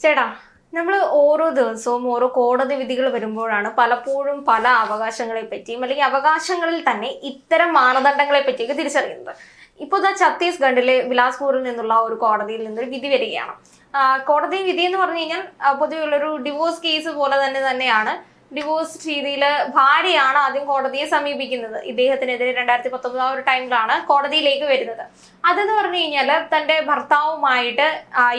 ചേട്ടാ, നമ്മൾ ഓരോ ദിവസവും ഓരോ കോടതി വിധികൾ വരുമ്പോഴാണ് പലപ്പോഴും പല അവകാശങ്ങളെ പറ്റിയും അല്ലെങ്കിൽ അവകാശങ്ങളിൽ തന്നെ ഇത്തരം മാനദണ്ഡങ്ങളെ പറ്റിയൊക്കെ തിരിച്ചറിയുന്നത്. ഇപ്പോൾ ഛത്തീസ്ഗഡിലെ ബിലാസ്പൂരിൽ നിന്നുള്ള ഒരു കോടതിയിൽ നിന്നൊരു വിധി വരികയാണ്. കോടതി വിധി എന്ന് പറഞ്ഞു കഴിഞ്ഞാൽ പൊതുവെയുള്ളൊരു ഡിവോഴ്സ് കേസ് പോലെ തന്നെയാണ്. ഡിവോഴ്സ് രീതിയിൽ ഭാര്യയാണ് ആദ്യം കോടതിയെ സമീപിക്കുന്നത്. ഇദ്ദേഹത്തിനെതിരെ 2019 ആ ഒരു ടൈമിലാണ് കോടതിയിലേക്ക് വരുന്നത്. അതെന്ന് പറഞ്ഞു കഴിഞ്ഞാൽ തന്റെ ഭർത്താവുമായിട്ട്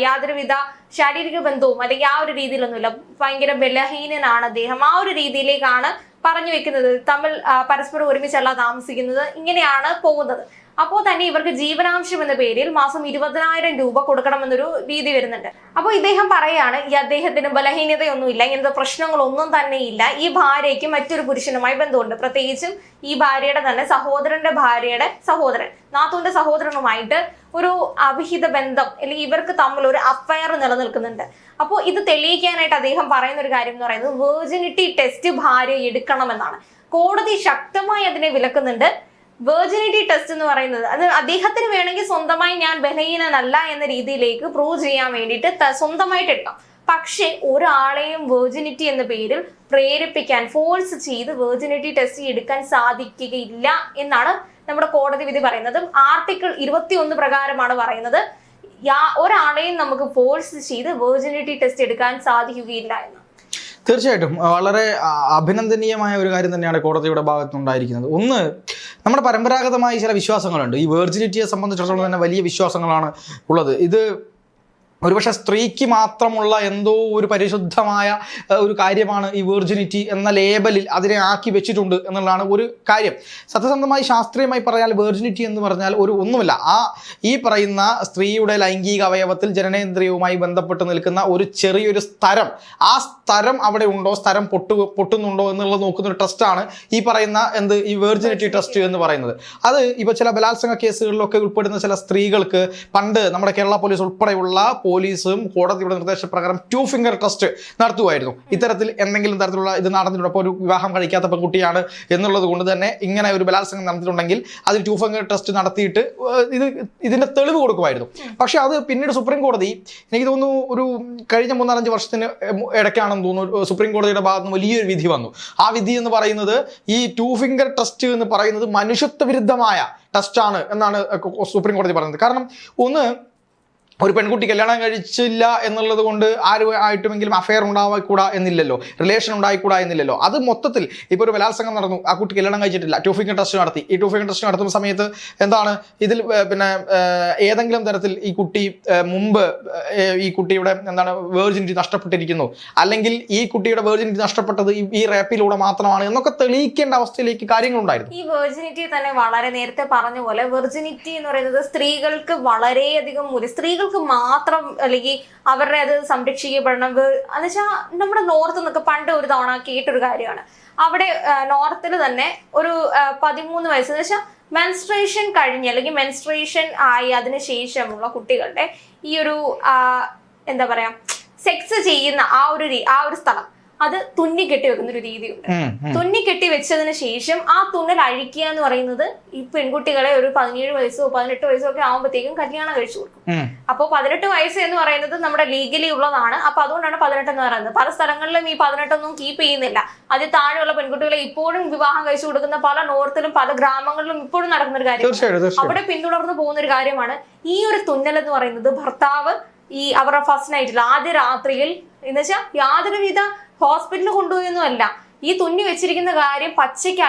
യാതൊരുവിധ ശാരീരിക ബന്ധവും അല്ലെങ്കിൽ ആ ഒരു രീതിയിലൊന്നുമില്ല, ഭയങ്കര ബലഹീനനാണ് അദ്ദേഹം, ആ ഒരു രീതിയിലേക്കാണ് പറഞ്ഞു വെക്കുന്നത്. തമ്മിൽ പരസ്പരം ഒരുമിച്ചല്ല താമസിക്കുന്നത്, ഇങ്ങനെയാണ് പോകുന്നത്. അപ്പോൾ തന്നെ ഇവർക്ക് ജീവനാംശം എന്ന പേരിൽ മാസം 20,000 രൂപ കൊടുക്കണമെന്നൊരു രീതി വരുന്നുണ്ട്. അപ്പോൾ ഇദ്ദേഹം പറയാണ് ഈ അദ്ദേഹത്തിന് ബലഹീനതയൊന്നുമില്ല, ഇങ്ങനത്തെ പ്രശ്നങ്ങളൊന്നും തന്നെ ഇല്ല. ഈ ഭാര്യയ്ക്ക് മറ്റൊരു പുരുഷനുമായി ബന്ധമുണ്ട്, പ്രത്യേകിച്ചും ഈ ഭാര്യയുടെ തന്നെ സഹോദരന്റെ ഭാര്യയുടെ സഹോദരൻ, നാത്തൂന്റെ സഹോദരനുമായിട്ട് ഒരു അവിഹിത ബന്ധം അല്ലെങ്കിൽ ഇവർക്ക് തമ്മിൽ ഒരു അഫയർ നിലനിൽക്കുന്നുണ്ട്. അപ്പോൾ ഇത് തെളിയിക്കാനായിട്ട് അദ്ദേഹം പറയുന്ന ഒരു കാര്യം എന്ന് പറയുന്നത് വെർജിനിറ്റി ടെസ്റ്റ് ഭാര്യ എടുക്കണമെന്നാണ്. കോടതി ശക്തമായി അതിനെ വിലക്കുന്നുണ്ട്. വെർജിനിറ്റി ടെസ്റ്റ് എന്ന് പറയുന്നത് അത് അദ്ദേഹത്തിന് വേണമെങ്കിൽ സ്വന്തമായി ഞാൻ ബലഹീനനല്ല എന്ന രീതിയിലേക്ക് പ്രൂവ് ചെയ്യാൻ വേണ്ടിയിട്ട് സ്വന്തമായിട്ട് എടുക്കാം. പക്ഷെ ഒരാളെയും വെർജിനിറ്റി എന്ന പേരിൽ പ്രേരിപ്പിക്കാൻ, ഫോഴ്സ് ചെയ്ത് വെർജിനിറ്റി ടെസ്റ്റ് എടുക്കാൻ സാധിക്കുകയില്ല എന്നാണ് നമ്മുടെ കോടതി വിധി പറയുന്നത്. ആർട്ടിക്കിൾ 21 പ്രകാരമാണ് പറയുന്നത് ഒരാളെയും നമുക്ക് ഫോഴ്സ് ചെയ്ത് വെർജിനിറ്റി ടെസ്റ്റ് എടുക്കാൻ സാധിക്കുകയില്ല എന്ന്. തീർച്ചയായിട്ടും വളരെ അഭിനന്ദനീയമായ ഒരു കാര്യം തന്നെയാണ് കോടതിയുടെ ഭാഗത്തുനിന്നുണ്ടായിരിക്കുന്നത്. ഒന്ന്, നമ്മുടെ പരമ്പരാഗതമായ ചില വിശ്വാസങ്ങളുണ്ട്. ഈ വെർജിനിറ്റിയെ സംബന്ധിച്ചിടത്തോളം തന്നെ വലിയ വിശ്വാസങ്ങളാണ് ഉള്ളത്. ഇത് ഒരുപക്ഷെ സ്ത്രീക്ക് മാത്രമുള്ള എന്തോ ഒരു പരിശുദ്ധമായ ഒരു കാര്യമാണ് ഈ വെർജിനിറ്റി എന്ന ലേബലിൽ അതിനെ ആക്കി വെച്ചിട്ടുണ്ട് എന്നുള്ളതാണ് ഒരു കാര്യം. സത്യസന്ധമായി ശാസ്ത്രീയമായി പറഞ്ഞാൽ വെർജിനിറ്റി എന്ന് പറഞ്ഞാൽ ഒന്നുമില്ല, ഈ പറയുന്ന സ്ത്രീയുടെ ലൈംഗിക അവയവത്തിൽ ജനനേന്ദ്രിയവുമായി ബന്ധപ്പെട്ട് നിൽക്കുന്ന ഒരു ചെറിയൊരു സ്ഥലം, ആ സ്ഥലം അവിടെ ഉണ്ടോ, സ്ഥലം പൊട്ടുന്നുണ്ടോ എന്നുള്ളത് നോക്കുന്ന ഒരു ടെസ്റ്റാണ് ഈ പറയുന്ന ഈ വെർജിനിറ്റി ടെസ്റ്റ് എന്ന് പറയുന്നത്. അത് ഇപ്പോൾ ചില ബലാത്സംഗ കേസുകളിലൊക്കെ ഉൾപ്പെടുന്ന ചില സ്ത്രീകൾക്ക് പണ്ട് നമ്മുടെ കേരള പോലീസ് ഉൾപ്പെടെയുള്ള പോലീസും കോടതിയുടെ നിർദ്ദേശപ്രകാരം 2 ഫിംഗർ ടെസ്റ്റ് നടത്തുമായിരുന്നു. ഇത്തരത്തിൽ എന്തെങ്കിലും തരത്തിലുള്ള ഇത് നടന്നിട്ടുണ്ട്, അപ്പോൾ ഒരു വിവാഹം കഴിക്കാത്ത പെൺകുട്ടിയാണ് എന്നുള്ളത് കൊണ്ട് തന്നെ ഇങ്ങനെ ഒരു ബലാത്സംഗം നടത്തിയിട്ടുണ്ടെങ്കിൽ അതിൽ 2 ഫിംഗർ ടെസ്റ്റ് നടത്തിയിട്ട് ഇതിന്റെ തെളിവ് കൊടുക്കുമായിരുന്നു. പക്ഷെ അത് പിന്നീട് സുപ്രീം കോടതി, എനിക്ക് തോന്നുന്നു ഒരു കഴിഞ്ഞ 3-4 വർഷത്തിന് ഇടയ്ക്കാണെന്ന് തോന്നുന്നു, സുപ്രീം കോടതിയുടെ ഭാഗത്ത് നിന്ന് വലിയൊരു വിധി വന്നു. ആ വിധി എന്ന് പറയുന്നത് ഈ 2 ഫിംഗർ ടെസ്റ്റ് എന്ന് പറയുന്നത് മനുഷ്യത്വ വിരുദ്ധമായ ടെസ്റ്റാണ് എന്നാണ് സുപ്രീം കോടതി പറയുന്നത്. കാരണം ഒന്ന്, ഒരു പെൺകുട്ടി കല്യാണം കഴിച്ചില്ല എന്നുള്ളത് കൊണ്ട് ആരുമായിട്ടുമെങ്കിലും അഫെയർ ഉണ്ടായിക്കൂടാ എന്നില്ലല്ലോ, റിലേഷൻ ഉണ്ടായിക്കൂടാ എന്നില്ലല്ലോ. അത് മൊത്തത്തിൽ ഇപ്പോൾ ഒരു ബലാത്സംഗം നടന്നു, ആ കുട്ടി കല്യാണം കഴിച്ചിട്ടില്ല, 2 ഫിംഗർ ടെസ്റ്റ് നടത്തി. ഈ 2 ഫിംഗർ ടെസ്റ്റ് നടത്തുന്ന സമയത്ത് എന്താണ് ഇതിൽ ഏതെങ്കിലും തരത്തിൽ ഈ കുട്ടി മുമ്പ് ഈ കുട്ടിയുടെ വെർജിനിറ്റി നഷ്ടപ്പെട്ടിരിക്കുന്നു, അല്ലെങ്കിൽ ഈ കുട്ടിയുടെ വെർജിനിറ്റി നഷ്ടപ്പെട്ടത് ഈ റേപ്പിലൂടെ മാത്രമാണ് എന്നൊക്കെ തെളിയിക്കേണ്ട അവസ്ഥയിലേക്ക് കാര്യങ്ങളുണ്ടായിരുന്നു. ഈ വെർജിനിറ്റി തന്നെ വളരെ നേരത്തെ പറഞ്ഞ പോലെ വെർജിനിറ്റി എന്ന് പറയുന്നത് സ്ത്രീകൾക്ക് വളരെയധികം സ്ത്രീകൾ മാത്രം അല്ലെങ്കിൽ അവരുടെ അത് സംരക്ഷിക്കപ്പെടണം. എന്നുവെച്ചാൽ നമ്മുടെ നോർത്ത് നിന്നൊക്കെ പണ്ട് ഒരു തവണ കേട്ടൊരു കാര്യമാണ്. അവിടെ നോർത്തിൽ തന്നെ ഒരു 13 വയസ്സ് എന്ന് വെച്ചാൽ മെൻസ്ട്രേഷൻ കഴിഞ്ഞ് അല്ലെങ്കിൽ മെൻസ്ട്രേഷൻ ആയി അതിനുശേഷമുള്ള കുട്ടികളുടെ ഈ ഒരു എന്താ പറയാ സെക്സ് ചെയ്യുന്ന ആ ഒരു സ്ഥലം അത് തുന്നി കെട്ടി വെക്കുന്ന ഒരു രീതിയുണ്ട്. തുന്നി കെട്ടി വെച്ചതിന് ശേഷം ആ തുന്നൽ അഴിക്കുക എന്ന് പറയുന്നത് ഈ പെൺകുട്ടികളെ ഒരു 17 വയസ്സോ 18 വയസ്സോ ഒക്കെ ആകുമ്പോഴത്തേക്കും കല്യാണം കഴിച്ചു കൊടുക്കും. അപ്പോൾ 18 വയസ്സ് എന്ന് പറയുന്നത് നമ്മുടെ ലീഗലി ഉള്ളതാണ്. അപ്പൊ അതുകൊണ്ടാണ് 18 എന്ന് പറയുന്നത്. പല സ്ഥലങ്ങളിലും ഈ 18 ഒന്നും കീപ്പ് ചെയ്യുന്നില്ല. അതിൽ താഴെയുള്ള പെൺകുട്ടികളെ ഇപ്പോഴും വിവാഹം കഴിച്ചു കൊടുക്കുന്ന പല നോർത്തിലും പല ഗ്രാമങ്ങളിലും ഇപ്പോഴും നടക്കുന്ന ഒരു കാര്യം, അവിടെ പിന്തുടർന്ന് പോകുന്ന ഒരു കാര്യമാണ് ഈ ഒരു തുന്നൽ എന്ന് പറയുന്നത്. ഭർത്താവ് ഈ അവരുടെ ഫസ്റ്റ് നൈറ്റിൽ ആദ്യ രാത്രിയിൽ എന്ന് വെച്ചാൽ യാതൊരുവിധ ഹോസ്പിറ്റലിൽ കൊണ്ടുപോയൊന്നും അല്ല, ഈ തുന്നി വെച്ചിരിക്കുന്ന കാര്യം പച്ചയ്ക്ക്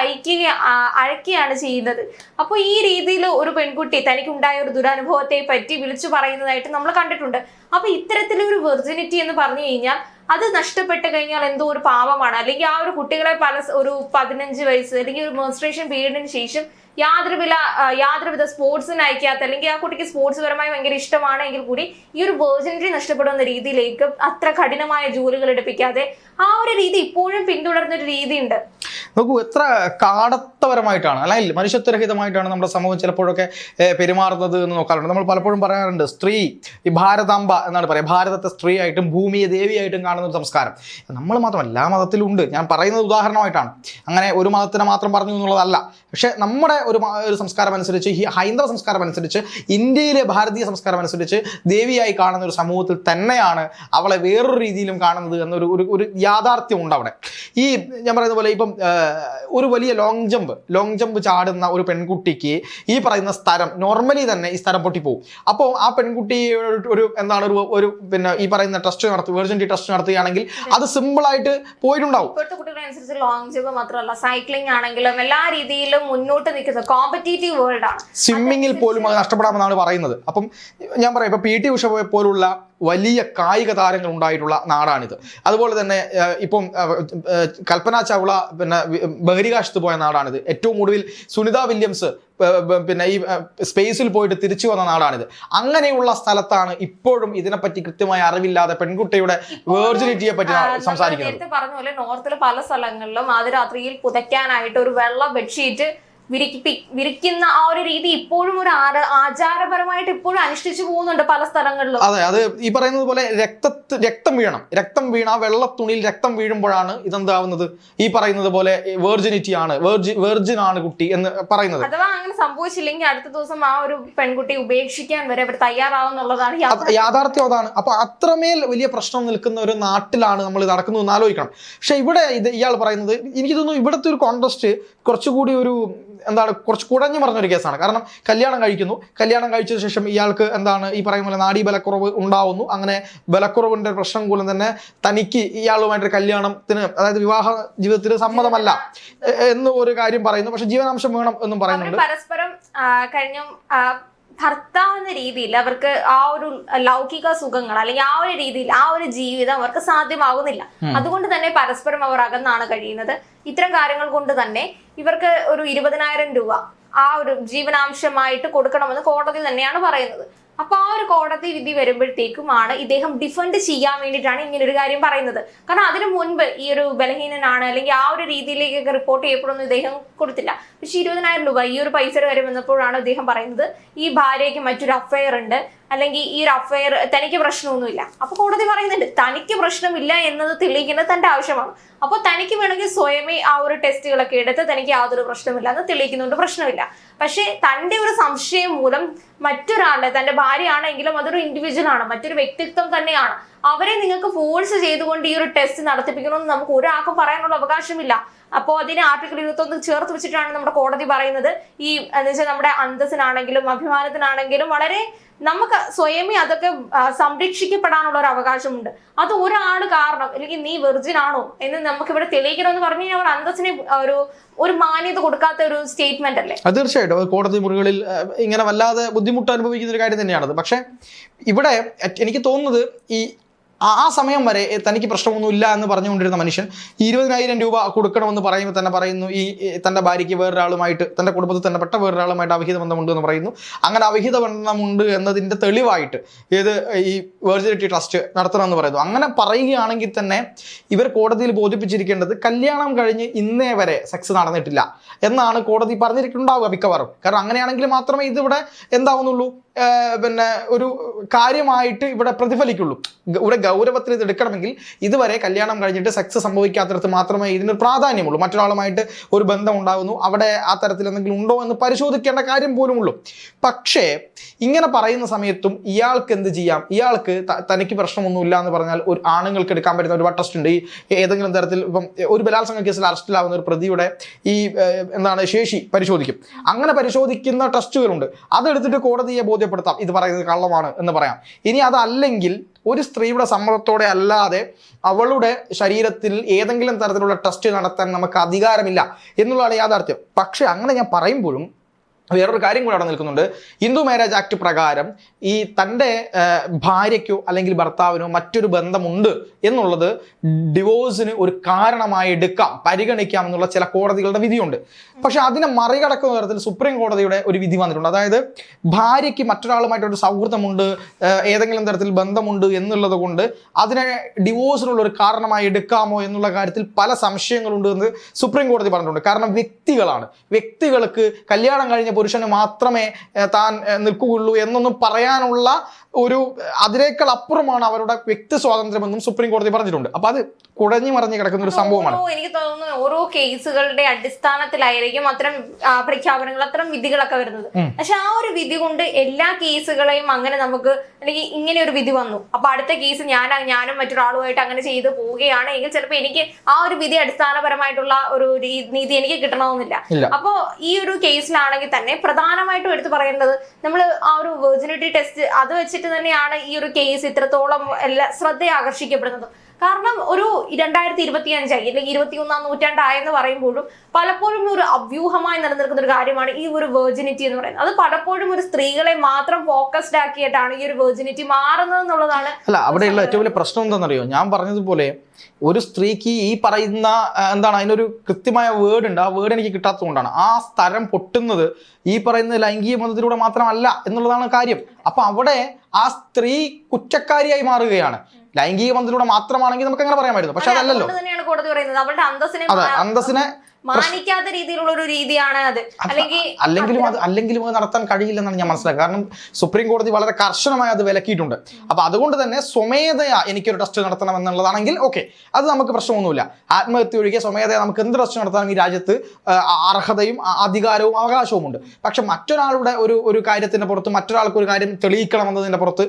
അഴക്കുകയാണ് ചെയ്യുന്നത്. അപ്പോൾ ഈ രീതിയിൽ ഒരു പെൺകുട്ടി തനിക്കുണ്ടായ ഒരു ദുരനുഭവത്തെ പറ്റി വിളിച്ചു പറയുന്നതായിട്ട് നമ്മൾ കണ്ടിട്ടുണ്ട്. അപ്പൊ ഇത്തരത്തിലൊരു വെർജിനിറ്റി എന്ന് പറഞ്ഞു കഴിഞ്ഞാൽ അത് നഷ്ടപ്പെട്ട് കഴിഞ്ഞാൽ എന്തോ ഒരു പാവമാണ്. അല്ലെങ്കിൽ ആ ഒരു കുട്ടികളെ ഒരു 15 വയസ്സ് അല്ലെങ്കിൽ ഒരു മെൻസ്ട്രേഷൻ പീരീഡിന് ശേഷം യാതൊരുവിധ സ്പോർട്സിന് അയക്കാത്ത, അല്ലെങ്കിൽ ആ കുട്ടിക്ക് സ്പോർട്സ് പരമായി ഭയങ്കര ഇഷ്ടമാണെങ്കിൽ കൂടി ഈ ഒരു വെർജിനിറ്റി നഷ്ടപ്പെടുന്ന രീതിയിലേക്ക് അത്ര കഠിനമായ ജോലികൾ എടുപ്പിക്കാതെ ആ ഒരു രീതി ഇപ്പോഴും പിന്തുടർന്നൊരു രീതിയുണ്ട്. നോക്കൂ, എത്ര കാടത്തപരമായിട്ടാണ് അല്ലെങ്കിൽ മനുഷ്യത്വരഹിതമായിട്ടാണ് നമ്മുടെ സമൂഹം ചിലപ്പോഴൊക്കെ പെരുമാറുന്നത് എന്ന് നോക്കാറുണ്ട്. നമ്മൾ പലപ്പോഴും പറയാറുണ്ട്, സ്ത്രീ ഈ ഭാരതാംബ എന്നാണ് പറയുക, ഭാരതത്തെ സ്ത്രീ ആയിട്ടും ഭൂമിയെ ദേവിയായിട്ടും കാണുന്ന ഒരു സംസ്കാരം നമ്മൾ മാത്രമല്ല എല്ലാ മതത്തിലും ഉണ്ട്. ഞാൻ പറയുന്നത് ഉദാഹരണമായിട്ടാണ്, അങ്ങനെ ഒരു മതത്തിനെ മാത്രം പറഞ്ഞു എന്നുള്ളതല്ല. പക്ഷേ നമ്മുടെ ഒരു സംസ്കാരം അനുസരിച്ച്, ഈ ഹൈന്ദവ സംസ്കാരം അനുസരിച്ച്, ഇന്ത്യയിലെ ഭാരതീയ സംസ്കാരം അനുസരിച്ച് ദേവിയായി കാണുന്ന ഒരു സമൂഹത്തിൽ തന്നെയാണ് അവളെ വേറൊരു രീതിയിലും കാണുന്നത് എന്നൊരു ഒരു യാഥാർത്ഥ്യമുണ്ട് അവിടെ. ഈ ഞാൻ പറയുന്ന പോലെ ഇപ്പം ഒരു വലിയ ലോങ് ജമ്പ് ചാടുന്ന ഒരു പെൺകുട്ടിക്ക് ഈ പറയുന്ന സ്ഥലം നോർമലി തന്നെ ഈ സ്ഥലം പൊട്ടിപ്പോവും. അപ്പോൾ ആ പെൺകുട്ടി ഒരു പിന്നെ ഈ പറയുന്ന വെർജിനിറ്റി ടെസ്റ്റ് നടത്തുകയാണെങ്കിൽ അത് സിമ്പിളായിട്ട് പോയിട്ടുണ്ടാവും. ഇപ്പോഴത്തെ കുട്ടികളനുസരിച്ച് ലോങ് ജമ്പ് മാത്രമല്ല, സൈക്ലിംഗ് ആണെങ്കിലും എല്ലാ രീതിയിലും മുന്നോട്ട് നിൽക്കുന്നത് കോമ്പറ്റീറ്റീവ് വേൾഡ് ആണ്. സ്വിമ്മിങ്ങിൽ പോലും അത് നഷ്ടപ്പെടാമെന്നാണ് പറയുന്നത്. അപ്പം ഞാൻ പറയാം, ഇപ്പൊ PT ഉഷ പോലുള്ള വലിയ കായിക താരങ്ങൾ ഉണ്ടായിട്ടുള്ള നാടാണിത്. അതുപോലെ തന്നെ ഇപ്പം കൽപ്പന ചൗള പിന്നെ ബഹിരാകാശത്ത് പോയ നാടാണിത്. ഏറ്റവും ഒടുവിൽ സുനിത വില്യംസ് പിന്നെ ഈ സ്പേസിൽ പോയിട്ട് തിരിച്ചു വന്ന നാടാണിത്. അങ്ങനെയുള്ള സ്ഥലത്താണ് ഇപ്പോഴും ഇതിനെപ്പറ്റി കൃത്യമായ അറിവില്ലാതെ പെൺകുട്ടിയുടെ വേർജിനിറ്റിയെ പറ്റി സംസാരിക്കുന്നത്. നേരത്തെ പറഞ്ഞ പോലെ നോർത്തിലെ പല സ്ഥലങ്ങളിലും ആദ്യരാത്രിയിൽ പുതയ്ക്കാനായിട്ട് ഒരു വെള്ള ബെഡ്ഷീറ്റ് വിരിക്കുന്ന ആ ഒരു രീതി ഇപ്പോഴും ഒരു ആചാരപരമായിട്ട് ഇപ്പോഴും അനുഷ്ഠിച്ചു പോകുന്നുണ്ട് പല സ്ഥലങ്ങളിലും. അതെ, അത് ഈ പറയുന്നത് പോലെ രക്തം വീണ വെള്ള തുണിയിൽ രക്തം വീഴുമ്പോഴാണ് ഇതെന്താവുന്നത്, ഈ പറയുന്നത് പോലെ വെർജിനിറ്റി ആണ്, വെർജിൻ ആണ് കുട്ടി എന്ന് പറയുന്നത്. അഥവാ അങ്ങനെ സംഭവിച്ചില്ലെങ്കിൽ അടുത്ത ദിവസം ആ ഒരു പെൺകുട്ടി ഉപേക്ഷിക്കാൻ വരെ അവർ തയ്യാറാവുന്നുള്ളതാണ് യാഥാർത്ഥ്യം. അതാണ്. അപ്പൊ അത്രമേൽ വലിയ പ്രശ്നം നിൽക്കുന്ന ഒരു നാട്ടിലാണ് നമ്മൾ നടക്കുന്നത് എന്ന് ആലോചിക്കണം. പക്ഷെ ഇവിടെ ഇയാൾ പറയുന്നത്, എനിക്ക് തോന്നുന്നു ഇവിടുത്തെ ഒരു കോൺട്രസ്റ്റ് കുറച്ചുകൂടി കുറച്ച് കുഴഞ്ഞു പറഞ്ഞൊരു കേസാണ്. കാരണം കല്യാണം കഴിച്ച ശേഷം ഇയാൾക്ക് ഈ പറയുന്ന പോലെ നാഡീ ബലക്കുറവ് ഉണ്ടാവുന്നു. അങ്ങനെ ബലക്കുറവിന്റെ പ്രശ്നം മൂലം തന്നെ തനിക്ക് ഇയാളുമായിട്ടൊരു കല്യാണത്തിന്, അതായത് വിവാഹ ജീവിതത്തിന് സമ്മതമല്ല എന്ന് ഒരു കാര്യം പറയുന്നു. പക്ഷെ ജീവനാംശം വേണം എന്നും പറയുന്നുണ്ട്. പരസ്പരം കഴിഞ്ഞ ഭർത്താവ് എന്ന രീതിയിൽ അവർക്ക് ആ ഒരു ലൗകിക സുഖങ്ങൾ അല്ലെങ്കിൽ ആ ഒരു രീതിയിൽ ആ ഒരു ജീവിതം അവർക്ക് സാധ്യമാകുന്നില്ല. അതുകൊണ്ട് തന്നെ പരസ്പരം അവർ അകന്നാണ് കഴിയുന്നത്. ഇത്തരം കാര്യങ്ങൾ കൊണ്ട് തന്നെ ഇവർക്ക് ഒരു 20,000 രൂപ ആ ഒരു ജീവനാംശമായിട്ട് കൊടുക്കണമെന്ന് കോടതി തന്നെയാണ് പറയുന്നത്. അപ്പൊ ആ ഒരു കോടതി വിധി വരുമ്പോഴത്തേക്കുമാണ് ഇദ്ദേഹം ഡിഫെൻഡ് ചെയ്യാൻ വേണ്ടിയിട്ടാണ് ഇങ്ങനെ ഒരു കാര്യം പറയുന്നത്. കാരണം അതിനു മുൻപ് ഈ ഒരു ബലഹീനനാണ് അല്ലെങ്കിൽ ആ ഒരു രീതിയിലേക്കൊക്കെ റിപ്പോർട്ട് ചെയ്യപ്പെടുമെന്ന് ഇദ്ദേഹം കൊടുത്തില്ല. പക്ഷെ 20,000 രൂപ ഈ ഒരു പൈസ കാര്യം വന്നപ്പോഴാണ് ഇദ്ദേഹം പറയുന്നത് ഈ ഭാര്യയ്ക്ക് മറ്റൊരു അഫയർ ഉണ്ട്, അല്ലെങ്കിൽ ഈ ഒരു അഫയർ തനിക്ക് പ്രശ്നമൊന്നുമില്ല. അപ്പൊ കോടതി പറയുന്നുണ്ട് തനിക്ക് പ്രശ്നമില്ല എന്നത് തെളിയിക്കുന്നത് തന്റെ ആവശ്യമാണ്. അപ്പൊ തനിക്ക് വേണമെങ്കിൽ സ്വയമേ ആ ഒരു ടെസ്റ്റുകളൊക്കെ എടുത്ത് തനിക്ക് യാതൊരു പ്രശ്നമില്ല എന്ന് തെളിയിക്കുന്നുണ്ട്, പ്രശ്നമില്ല. പക്ഷെ തന്റെ ഒരു സംശയം മൂലം മറ്റൊരാളുടെ, തന്റെ ഭാര്യ ആണെങ്കിലും അതൊരു ഇൻഡിവിജ്വൽ ആണ്, മറ്റൊരു വ്യക്തിത്വം തന്നെയാണ്, അവരെ നിങ്ങൾക്ക് ഫോഴ്സ് ചെയ്തുകൊണ്ട് ഈ ഒരു ടെസ്റ്റ് നടത്തിപ്പിക്കണമെന്ന് നമുക്ക് ഒരാൾക്കും പറയാനുള്ള അവകാശമില്ല. അപ്പോൾ അതിനെ ആർട്ടിക്കിൾ 21 ചേർത്ത് വെച്ചിട്ടാണ് നമ്മുടെ കോടതി പറയുന്നത് ഈ എന്ന് വെച്ചാൽ നമ്മുടെ അന്തസ്സിനാണെങ്കിലും അഭിമാനത്തിനാണെങ്കിലും വളരെ നമുക്ക് സ്വയമേ അതൊക്കെ സംരക്ഷിക്കപ്പെടാനുള്ള ഒരു അവകാശമുണ്ട്. അത് ഒരാൾ കാരണം അല്ലെങ്കിൽ നീ വെർജിൻ ആണോ എന്ന് നമുക്ക് ഇവിടെ തെളിയിക്കണമെന്ന് പറഞ്ഞു കഴിഞ്ഞാൽ അവർ അന്തസ്സിന് ഒരു മാന്യത കൊടുക്കാത്ത ഒരു സ്റ്റേറ്റ്മെന്റ് അല്ലേ? തീർച്ചയായിട്ടും കോടതി മുറികളിൽ ഇങ്ങനെ വല്ലാതെ ബുദ്ധിമുട്ട് അനുഭവിക്കുന്ന ഒരു കാര്യം തന്നെയാണത്. പക്ഷെ ഇവിടെ എനിക്ക് തോന്നുന്നത് ഈ ആ സമയം വരെ തനിക്ക് പ്രശ്നമൊന്നുമില്ല എന്ന് പറഞ്ഞുകൊണ്ടിരുന്ന മനുഷ്യൻ 20,000 രൂപ കൊടുക്കണമെന്ന് പറയുമ്പോൾ തന്നെ പറയുന്നു ഈ തൻ്റെ ഭാര്യയ്ക്ക് വേറൊരാളുമായിട്ട്, തൻ്റെ കുടുംബത്തിൽ തന്നെ പെട്ട വേറൊരാളുമായിട്ട് അവിഹിത ബന്ധമുണ്ട് എന്ന് പറയുന്നു. അങ്ങനെ അവിഹിത ബന്ധമുണ്ട് എന്നതിൻ്റെ തെളിവായിട്ട് ഈ വെർജിനിറ്റി ട്രസ്റ്റ് നടത്തണമെന്ന് പറയുന്നു. അങ്ങനെ പറയുകയാണെങ്കിൽ തന്നെ ഇവർ കോടതിയിൽ ബോധിപ്പിച്ചിരിക്കേണ്ടത് കല്യാണം കഴിഞ്ഞ് ഇന്നേ വരെ സെക്സ് നടന്നിട്ടില്ല എന്നാണ് കോടതി പറഞ്ഞിട്ടുണ്ടാവുക മിക്കവാറും. കാരണം അങ്ങനെയാണെങ്കിൽ മാത്രമേ ഇതിവിടെ എന്താവുന്നുള്ളൂ, പിന്നെ ഒരു കാര്യമായിട്ട് ഇവിടെ പ്രതിഫലിക്കുള്ളൂ. ഇവിടെ ഗൗരവത്തിൽ ഇത് എടുക്കണമെങ്കിൽ ഇതുവരെ കല്യാണം കഴിഞ്ഞിട്ട് സെക്സ് സംഭവിക്കാത്തിടത്ത് മാത്രമേ ഇതിനൊരു പ്രാധാന്യമുള്ളൂ. മറ്റൊരാളുമായിട്ട് ഒരു ബന്ധം ഉണ്ടാകുന്നു, അവിടെ ആ തരത്തിൽ എന്തെങ്കിലും ഉണ്ടോ എന്ന് പരിശോധിക്കേണ്ട കാര്യം പോലുമുള്ളൂ. പക്ഷേ ഇങ്ങനെ പറയുന്ന സമയത്തും ഇയാൾക്ക് എന്ത് ചെയ്യാം? ഇയാൾക്ക് തനിക്ക് പ്രശ്നമൊന്നുമില്ല എന്ന് പറഞ്ഞാൽ ഒരു ആണുങ്ങൾക്ക് എടുക്കാൻ പറ്റുന്ന ഒരുപാട് ടെസ്റ്റ് ഉണ്ട്. ഈ ഏതെങ്കിലും തരത്തിൽ ഇപ്പം ഒരു ബലാത്സംഗ കേസിൽ അറസ്റ്റിലാവുന്ന ഒരു പ്രതിയുടെ ഈ ശേഷി പരിശോധിക്കും. അങ്ങനെ പരിശോധിക്കുന്ന ടെസ്റ്റുകളുണ്ട്. അതെടുത്തിട്ട് കോടതിയെ ബോധ്യപ്പെടുത്താം ഇത് പറയുന്നത് കള്ളമാണ് എന്ന് പറയാം. ഇനി അതല്ലെങ്കിൽ ഒരു സ്ത്രീയുടെ സമ്മതത്തോടെ അല്ലാതെ അവളുടെ ശരീരത്തിൽ ഏതെങ്കിലും തരത്തിലുള്ള ടെസ്റ്റ് നടത്താൻ നമുക്ക് അധികാരമില്ല എന്നുള്ളതാണ് യാഥാർത്ഥ്യം. പക്ഷെ അങ്ങനെ ഞാൻ പറയുമ്പോഴും വേറൊരു കാര്യം കൂടെ അവിടെ നിൽക്കുന്നുണ്ട്. ഹിന്ദു മാരേജ് ആക്ട് പ്രകാരം ഈ തൻ്റെ ഭാര്യയ്ക്കോ അല്ലെങ്കിൽ ഭർത്താവിനോ മറ്റൊരു ബന്ധമുണ്ട് എന്നുള്ളത് ഡിവോഴ്സിന് ഒരു കാരണമായി പരിഗണിക്കാം എന്നുള്ള ചില കോടതികളുടെ വിധിയുണ്ട്. പക്ഷെ അതിനെ മറികടക്കുന്ന തരത്തിൽ സുപ്രീം കോടതിയുടെ ഒരു വിധി വന്നിട്ടുണ്ട്. അതായത് ഭാര്യയ്ക്ക് മറ്റൊരാളുമായിട്ടൊരു സൗഹൃദമുണ്ട്, ഏതെങ്കിലും തരത്തിൽ ബന്ധമുണ്ട് എന്നുള്ളത് കൊണ്ട് അതിനെ ഡിവോഴ്സിനുള്ള ഒരു കാരണമായി എടുക്കാമോ എന്നുള്ള കാര്യത്തിൽ പല സംശയങ്ങളുണ്ട് എന്ന് സുപ്രീം കോടതി പറഞ്ഞിട്ടുണ്ട്. കാരണം വ്യക്തികൾക്ക് കല്യാണം കഴിഞ്ഞ പുരുഷന് മാത്രമേ താൻ നിൽക്കുകയുള്ളൂ എന്നൊന്നും പറയാനുള്ള ഒരു അതിനേക്കാൾ അപ്പുറമാണ് അവരുടെ വ്യക്തി സ്വാതന്ത്ര്യമെന്നും സുപ്രീം കോടതി പറഞ്ഞിട്ടുണ്ട്. അപ്പൊ അത് കുടഞ്ഞു മറിഞ്ഞു കിടക്കുന്ന ഒരു സംഭവമാണ്. എനിക്ക് തോന്നുന്നു ഓരോ കേസുകളുടെ അടിസ്ഥാനത്തിലായിരിക്കും അത്തരം പ്രഖ്യാപനങ്ങൾ, അത്തരം വിധികളൊക്കെ വരുന്നത്. പക്ഷെ ആ ഒരു വിധി കൊണ്ട് എല്ലാ കേസുകളെയും അങ്ങനെ നമുക്ക്, അല്ലെങ്കിൽ ഇങ്ങനെ ഒരു വിധി വന്നു അപ്പൊ അടുത്ത കേസ് ഞാനും മറ്റൊരാളുമായിട്ട് അങ്ങനെ ചെയ്തു പോവുകയാണ് എങ്കിൽ ചിലപ്പോൾ എനിക്ക് ആ ഒരു വിധി അടിസ്ഥാനപരമായിട്ടുള്ള ഒരു നീതി എനിക്ക് കിട്ടണമെന്നില്ല. അപ്പോ ഈ ഒരു കേസിലാണെങ്കിൽ തന്നെ പ്രധാനമായിട്ടും എടുത്തു പറയേണ്ടത് നമ്മൾ ആ ഒരു വെർജിനിറ്റി ടെസ്റ്റ് അത് വെച്ചിട്ട് തന്നെയാണ് ഈ ഒരു കേസ് ഇത്രത്തോളം ശ്രദ്ധ ആകർഷിക്കപ്പെടുന്നത്. കാരണം ഒരു 2025 അല്ലെങ്കിൽ 21-ാം നൂറ്റാണ്ടായെന്ന് പറയുമ്പോഴും പലപ്പോഴും ഒരു അവ്യൂഹമായി നിലനിൽക്കുന്ന ഒരു കാര്യമാണ് ഈ ഒരു വെർജിനിറ്റി എന്ന് പറയുന്നത്. അത് പലപ്പോഴും ഒരു സ്ത്രീകളെ മാത്രം ഫോക്കസ്ഡ് ആക്കിയിട്ടാണ് ഈ ഒരു വെർജിനിറ്റി മാറുന്നത് എന്നുള്ളതാണ്. അല്ല, അവിടെയുള്ള ഏറ്റവും വലിയ പ്രശ്നം എന്താണെന്നറിയോ? ഞാൻ പറഞ്ഞതുപോലെ ഒരു സ്ത്രീക്ക് ഈ പറയുന്ന അതിനൊരു കൃത്യമായ വേർഡ് ഉണ്ട്. ആ വേർഡ് എനിക്ക് കിട്ടാത്തതുകൊണ്ടാണ് ആ സ്ഥലം പൊട്ടുന്നത് ഈ പറയുന്ന ലൈംഗിക ബന്ധത്തിലൂടെ മാത്രമല്ല എന്നുള്ളതാണ് കാര്യം. അപ്പൊ അവിടെ ആ സ്ത്രീ കുറ്റക്കാരിയായി മാറുകയാണ്. ലൈംഗിക ബന്ധത്തിലൂടെ മാത്രമാണെങ്കിൽ നമുക്ക് അങ്ങനെ പറയാമായിരുന്നു. പക്ഷെ അതല്ലല്ലോ. തന്നെയാണ് കോടതി പറയുന്നത് അവളുടെ അന്തസ്സിനെ മാനിക്കാത്ത രീതിയിലുള്ള ഒരു രീതിയാണ് അത്. അല്ലെങ്കിലും അത് നടത്താൻ കഴിയില്ലെന്നാണ് ഞാൻ മനസ്സിലാക്കുക. കാരണം സുപ്രീം കോടതി വളരെ കർശനമായി അത് വിലക്കിയിട്ടുണ്ട്. അപ്പൊ അതുകൊണ്ട് തന്നെ സ്വമേധയാ എനിക്കൊരു ടെസ്റ്റ് നടത്തണം എന്നുള്ളതാണെങ്കിൽ ഓക്കെ, അത് നമുക്ക് പ്രശ്നമൊന്നുമില്ല. ആത്മഹത്യ ഒഴികെ സ്വമേധയാ നമുക്ക് എന്ത് ടെസ്റ്റ് നടത്താമെങ്കിൽ രാജ്യത്ത് അർഹതയും അധികാരവും അവകാശവും ഉണ്ട്. പക്ഷെ മറ്റൊരാളുടെ ഒരു കാര്യത്തിന്റെ പുറത്ത് മറ്റൊരാൾക്ക് ഒരു കാര്യം തെളിയിക്കണമെന്നതിന്റെ പുറത്ത്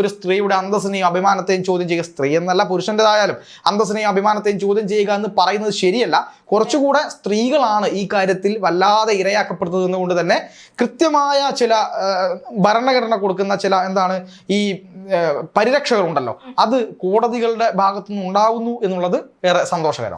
ഒരു സ്ത്രീയുടെ അന്തസ്സിനെയും അഭിമാനത്തെയും ചോദ്യം ചെയ്യുക, സ്ത്രീ എന്നല്ല പുരുഷൻ്റെതായാലും അന്തസ്സിനെയും അഭിമാനത്തെയും ചോദ്യം ചെയ്യുക എന്ന് പറയുന്നത് ശരിയല്ല. കുറച്ചുകൂടെ സ്ത്രീകളാണ് ഈ കാര്യത്തിൽ വല്ലാതെ ഇരയാക്കപ്പെടുന്നത് കൊണ്ട് തന്നെ കൃത്യമായ ചില ഭരണഘടന കൊടുക്കുന്ന ചില ഈ പരിരക്ഷകളുണ്ടല്ലോ, അത് കോടതികളുടെ ഭാഗത്തുനിന്ന് ഉണ്ടാകുന്നു എന്നുള്ളത് ഏറെ സന്തോഷകരമാണ്.